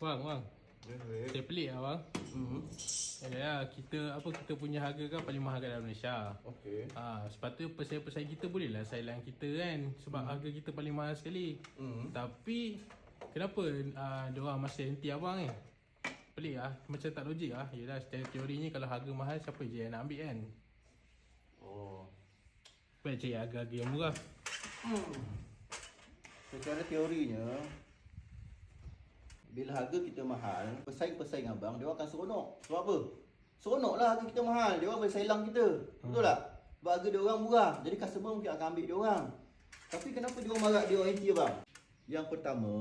Bang. Saya pelik lah bang. Ya, kita punya harga kan paling mahal kat dalam Malaysia. Okey. Sepatutnya pesaing-pesaing kita boleh lah saingan kita kan. Sebab harga kita paling mahal sekali. Tapi kenapa diorang masih anti abang ni? Pelik lah, macam tak logik lah. Yelah, secara teorinya kalau harga mahal siapa je yang nak ambil kan? Oh. Baik cari harga-harga yang murah. Secara teorinya, bila harga kita mahal, pesaing-pesaing abang, dia orang akan seronok. Sebab apa? Seronok lah harga kita mahal. Dia orang boleh sailang kita. Betul tak? Sebab harga dia orang murah. Jadi customer mungkin akan ambil dia orang. Tapi kenapa dia orang marah, dia orang anti abang? Yang pertama,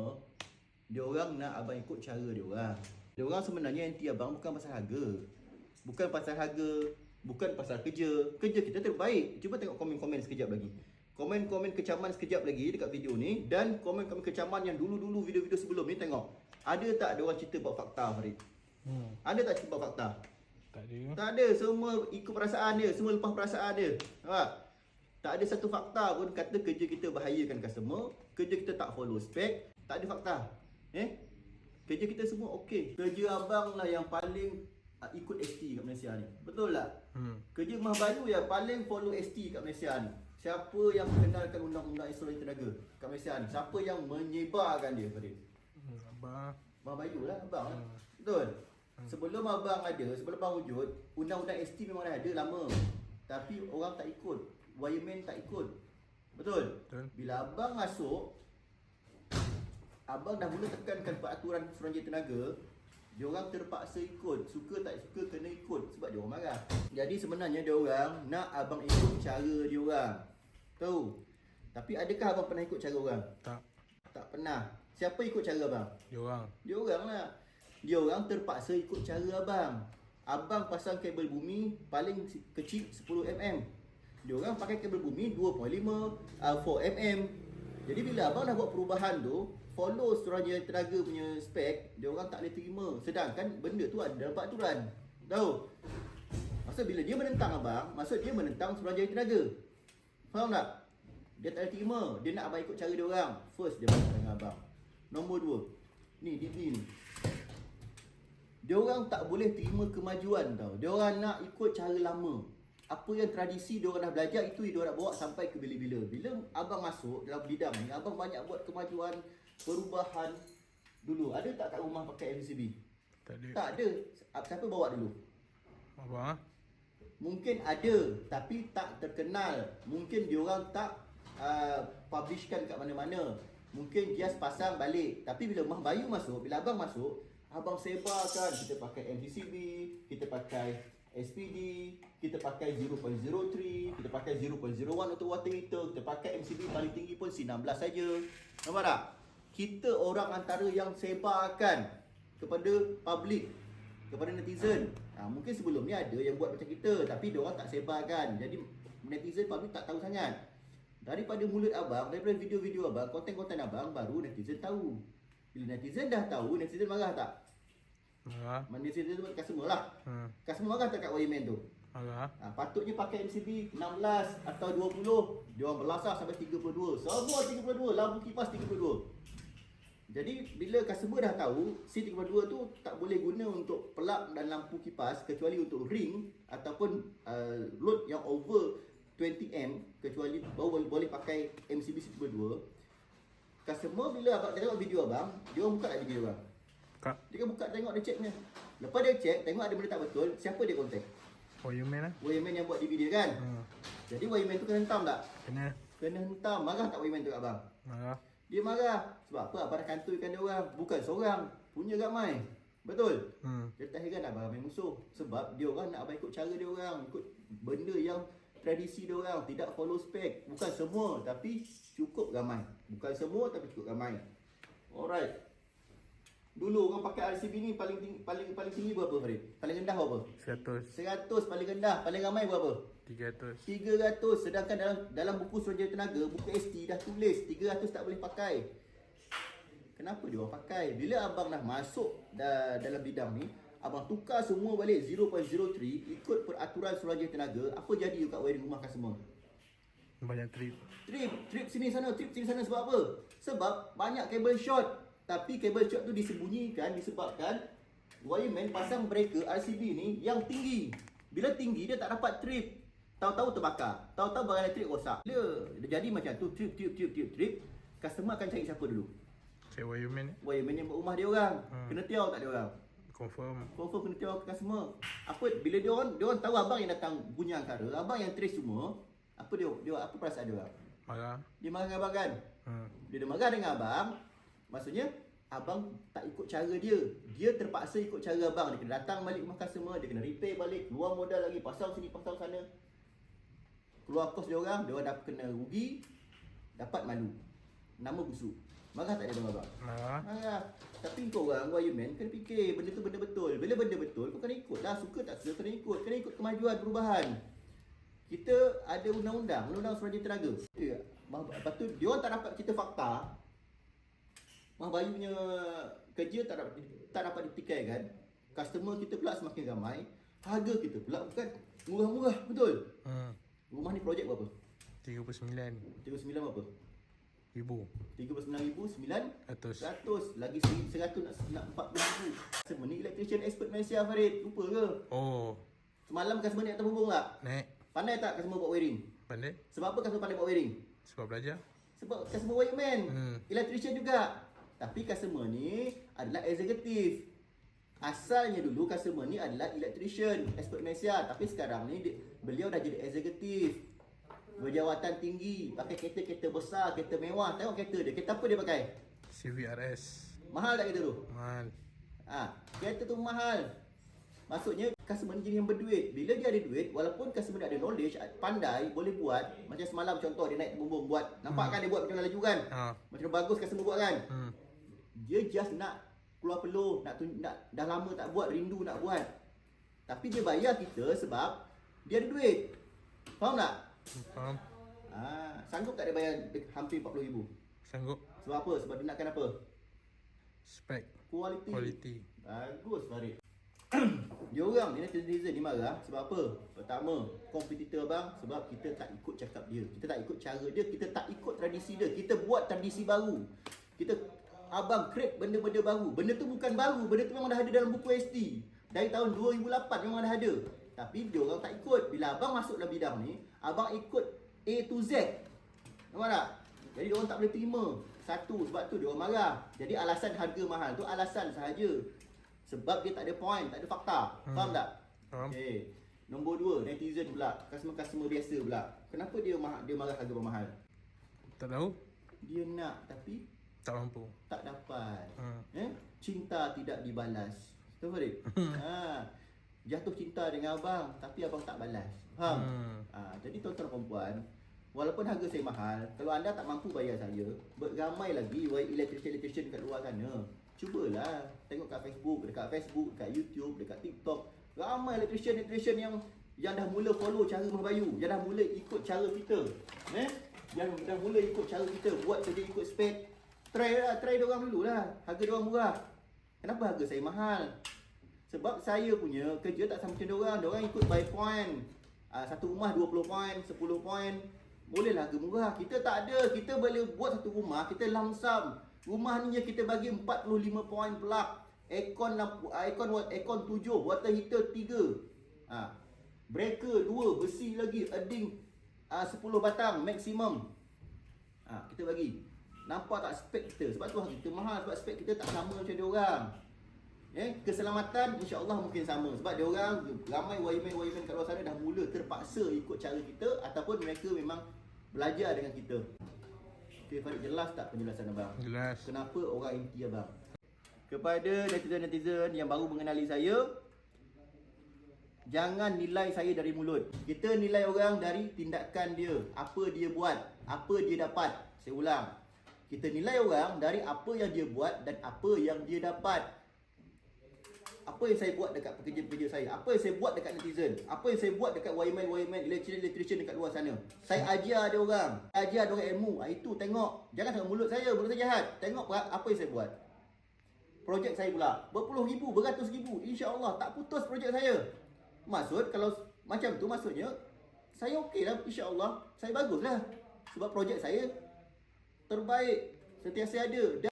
dia orang nak abang ikut cara dia orang. Dia orang sebenarnya anti abang bukan pasal harga. Bukan pasal harga, bukan pasal kerja. Kerja kita terbaik. Cuba tengok komen-komen sekejap lagi. Komen-komen kecaman sekejap lagi dekat video ni. Dan komen-komen kecaman yang dulu-dulu video-video sebelum ni, tengok. Ada tak dia orang cerita buat fakta, Farid? Ada tak cerita buat fakta? Tak ada. Tak ada. Semua ikut perasaan dia. Semua lepas perasaan dia. Nampak? Tak ada satu fakta pun kata kerja kita bahayakan customer. Kerja kita tak follow spec. Tak ada fakta. Kerja kita semua okey. Kerja abang lah yang paling ikut ST kat Malaysia ni. Betul tak? Kerja Mah Bayu yang paling follow ST kat Malaysia ni. Siapa yang mengenalkan undang-undang insurans tenaga kat Malaysia ni? Siapa yang menyebarkan dia, Farid? Abang. Mah Bayu lah abang. Betul? Sebelum abang ada, sebelum abang wujud, undang-undang ST memang dah ada lama. Tapi orang tak ikut. Wireman tak ikut. Betul? Bila abang masuk, abang dah mula tekankan peraturan suruhanjaya tenaga. Diorang terpaksa ikut. Suka tak suka kena ikut. Sebab diorang marah. Jadi sebenarnya diorang nak abang ikut cara diorang. Tahu? Tapi adakah abang pernah ikut cara orang? Tak. Tak pernah. Siapa ikut cara abang? Diorang. Diorang lah. Diorang terpaksa ikut cara abang. Abang pasang kabel bumi paling kecil 10mm. Diorang pakai kabel bumi 2.5 4mm. Jadi bila abang dah buat perubahan tu, follow suruhanjaya tenaga punya spek, diorang tak boleh terima. Sedangkan benda tu ada dalam peraturan. Tahu? Maksud bila dia menentang abang, maksud dia menentang suruhanjaya tenaga. Faham tak? Dia tak boleh terima. Dia nak abang ikut cara diorang. First, dia marah dengan abang. Nombor 2, ni DB ni. Diorang tak boleh terima kemajuan tau. Diorang nak ikut cara lama. Apa yang tradisi diorang dah belajar, itu diorang nak bawa sampai ke bila-bila. Bila abang masuk dalam bidang ni, abang banyak buat kemajuan, perubahan. Dulu ada tak kat rumah pakai MCB? Tak ada. Tak ada. Siapa bawa dulu? Abang. Mungkin ada, tapi tak terkenal. Mungkin diorang tak publishkan kat mana-mana. Mungkin just pasang balik. Tapi bila Mah Bayu masuk, bila abang masuk, abang sebarkan. Kita pakai MCB, kita pakai SPD, kita pakai 0.03, kita pakai 0.01 untuk water meter, kita pakai MCB paling tinggi pun C16 saja. Nampak tak? Kita orang antara yang sebarkan kepada public, kepada netizen. Mungkin sebelum ni ada yang buat macam kita, tapi diorang tak sebarkan. Jadi netizen, public tak tahu sangat. Daripada mulut abang, daripada video-video abang, konten-konten abang, baru netizen tahu. Bila netizen dah tahu, netizen marah tak? Marah. Netizen tu customer lah. Customer marah tak kat wireman tu? Marah. Patutnya pakai MCB 16 atau 20. Dia orang belasah sampai 32. Semua 32, lampu kipas 32. Jadi bila customer dah tahu C32 tu tak boleh guna untuk pelak dan lampu kipas, kecuali untuk ring ataupun load yang over 20M, kecuali baru boleh pakai MCB C32. Customer bila abang dia tengok video abang, dia orang buka tak video abang? Dia buka tengok, dia check ni. Lepas dia check, tengok ada benda tak betul, siapa dia contact? Wireman lah. Wireman yang buat DVD kan? Jadi wireman tu kena hentam tak? Kena. Kena hentam. Marah tak wireman tu kat abang? Marah. Dia marah. Sebab apa? Abang dah kantorkan dia orang. Bukan seorang. Punya ramai. Betul? Dia tak heran abang ramai musuh. Sebab dia orang nak abang ikut cara dia orang. Ikut benda yang tradisi dia orang. Tidak follow spec. Bukan semua, tapi cukup ramai. Bukan semua, tapi cukup ramai. Alright. Dulu orang pakai RCB ni paling tinggi berapa, Farid? Paling rendah berapa? 100. 100 paling rendah. Paling ramai berapa? 300. 300. Sedangkan dalam buku suruhanjaya tenaga, buku ST dah tulis 300 tak boleh pakai. Kenapa dia orang pakai? Bila abang dah masuk dalam bidang ni, abang tukar semua balik 0.03 ikut peraturan suruhanjaya tenaga. Apa jadi kat wiring rumah customer? Banyak trip. Trip sini sana sebab apa? Sebab banyak kabel short. Tapi kabel shock tu disembunyikan disebabkan wireman pasang breaker RCB ni yang tinggi. Bila tinggi dia tak dapat trip. Tahu-tahu terbakar. Tahu-tahu barang elektrik rosak. Dia jadi macam tu trip. Customer akan cari siapa dulu? Cik wireman ni. Wireman yang buat rumah dia orang. Kena tiaw tak dia orang? Confirm Kena tiaw ke customer. Apa bila dia orang tahu abang yang datang punya angkara, abang yang trace semua, apa apa perasaan dia orang? marah. Dia marah dengan abang kan? Dia marah dengan abang, maksudnya abang tak ikut cara dia. Dia terpaksa ikut cara abang. Dia kena datang balik rumah customer, dia kena repair balik, keluar modal lagi, pasang sini, pasang sana. Keluar kos dia orang dapat kena rugi, dapat malu. Nama busuk. Marah tak dia dengan abang? Marah. Tapi kau orang wireman kena fikir benda tu benda betul. Bila benda betul kau kena ikut lah. Suka tak suka kena ikut. Kena ikut kemajuan, perubahan. Kita ada undang-undang Suruhanjaya Tenaga. Lepas tu dia orang tak dapat kita fakta. Mah Bayu punya kerja tak dapat ditikaikan. Customer kita pula semakin ramai. Harga kita pula bukan murah-murah, betul? Rumah ni projek berapa? 39 berapa? ribu. 39,900. 100. Lagi 100 nak 40,000. Customer ni electrician expert Malaysia, Farid. Lupa ke? Oh, Semalam customer ni atas bumbung tak? naik. Pandai tak customer buat wiring? Pandai? Sebab apa customer pandai buat wiring? Sebab belajar. Sebab customer wireman, electrician juga. Tapi customer ni adalah executive. Asalnya dulu customer ni adalah electrician expert Malaysia. Tapi sekarang ni beliau dah jadi executive, berjawatan tinggi, pakai kereta besar, kereta mewah. Tengok kereta dia. Kereta apa dia pakai? CVRS. Mahal tak kereta tu? Mahal. Kereta tu mahal. Maksudnya customer ni jadi yang berduit. Bila dia ada duit, walaupun customer dia ada knowledge, pandai, boleh buat. Macam semalam contoh dia naik bumbung buat. Nampak kan dia buat macam laju kan? Macam bagus customer buat kan? Dia just nak keluar peluh, nak dah lama tak buat, rindu nak buat. Tapi dia bayar kita sebab dia ada duit. Faham tak? Faham. Sanggup tak dia bayar hampir 40,000? Sanggup. Sebab apa? Sebab dia nakkan apa? Spek. Quality. Bagus, Farid. Dia orang ni netizen ni marah sebab apa? Pertama, kompetitor bang, sebab kita tak ikut cakap dia. Kita tak ikut cara dia, kita tak ikut tradisi dia. Kita buat tradisi baru. Abang create benda-benda baru. Benda tu bukan baru, benda tu memang dah ada dalam buku ST. Dari tahun 2008 memang dah ada. Tapi dia orang tak ikut. Bila abang masuk dalam bidang ni, abang ikut A to Z. Nampak tak? Jadi dia orang tak boleh terima. Satu, sebab tu dia orang marah. Jadi alasan harga mahal tu alasan sahaja. Sebab dia tak ada point, tak ada fakta. Faham tak? Faham. Okay. Nombor 2, netizen pula. Customer biasa pula. Kenapa dia marah harga mahal? Tak tahu. Dia nak tapi Tak mampu. tak dapat. Cinta tidak dibalas. Betul Farid? Jatuh cinta dengan abang tapi abang tak balas. Faham? Jadi tuan-tuan perempuan, walaupun harga saya mahal, kalau anda tak mampu bayar saya, ramai lagi electrician dekat luar sana. Cubalah tengok kat Facebook, dekat YouTube, dekat TikTok. Ramai electrician yang dah mula follow cara Mah Bayu, yang dah mula ikut cara kita. Yang dah mula ikut cara kita, buat kerja ikut spek. Try diorang dulu lah. Harga diorang murah. Kenapa harga saya mahal? Sebab saya punya kerja tak sama macam diorang. Diorang ikut by point. Satu rumah 20 point, 10 point. Bolehlah harga murah. Kita tak ada. Kita boleh buat satu rumah, kita lamsam. Rumah ni kita bagi 45 point plug. Aircon 7, water heater 3. Breaker 2, besi lagi, earding 10 batang maksimum. Kita bagi. Nampak tak spek kita? Sebab tu harga kita mahal. Sebab spek kita tak sama macam dia orang. Keselamatan insya-Allah mungkin sama. Sebab dia orang ramai wireman kat luar sana dah mula terpaksa ikut cara kita ataupun mereka memang belajar dengan kita. Okay, Farid, jelas tak penjelasan abang? Jelas. Kenapa orang inti abang? Kepada netizen-netizen yang baru mengenali saya, jangan nilai saya dari mulut. Kita nilai orang dari tindakan dia. Apa dia buat, apa dia dapat. Saya ulang. Kita nilai orang dari apa yang dia buat dan apa yang dia dapat. Apa yang saya buat dekat pekerja-pekerja saya, apa yang saya buat dekat netizen, apa yang saya buat dekat wireman, electrician dekat luar sana. Saya ajar dia orang, ajar dia orang ilmu. Itu tengok. Jangan tengok mulut saya jahat. Tengok apa yang saya buat. Projek saya pula berpuluh ribu, beratus ribu. InsyaAllah tak putus projek saya. Maksud kalau macam tu, maksudnya saya okey lah, insyaAllah. Saya bagus lah. Sebab projek saya terbaik, sentiasa ada.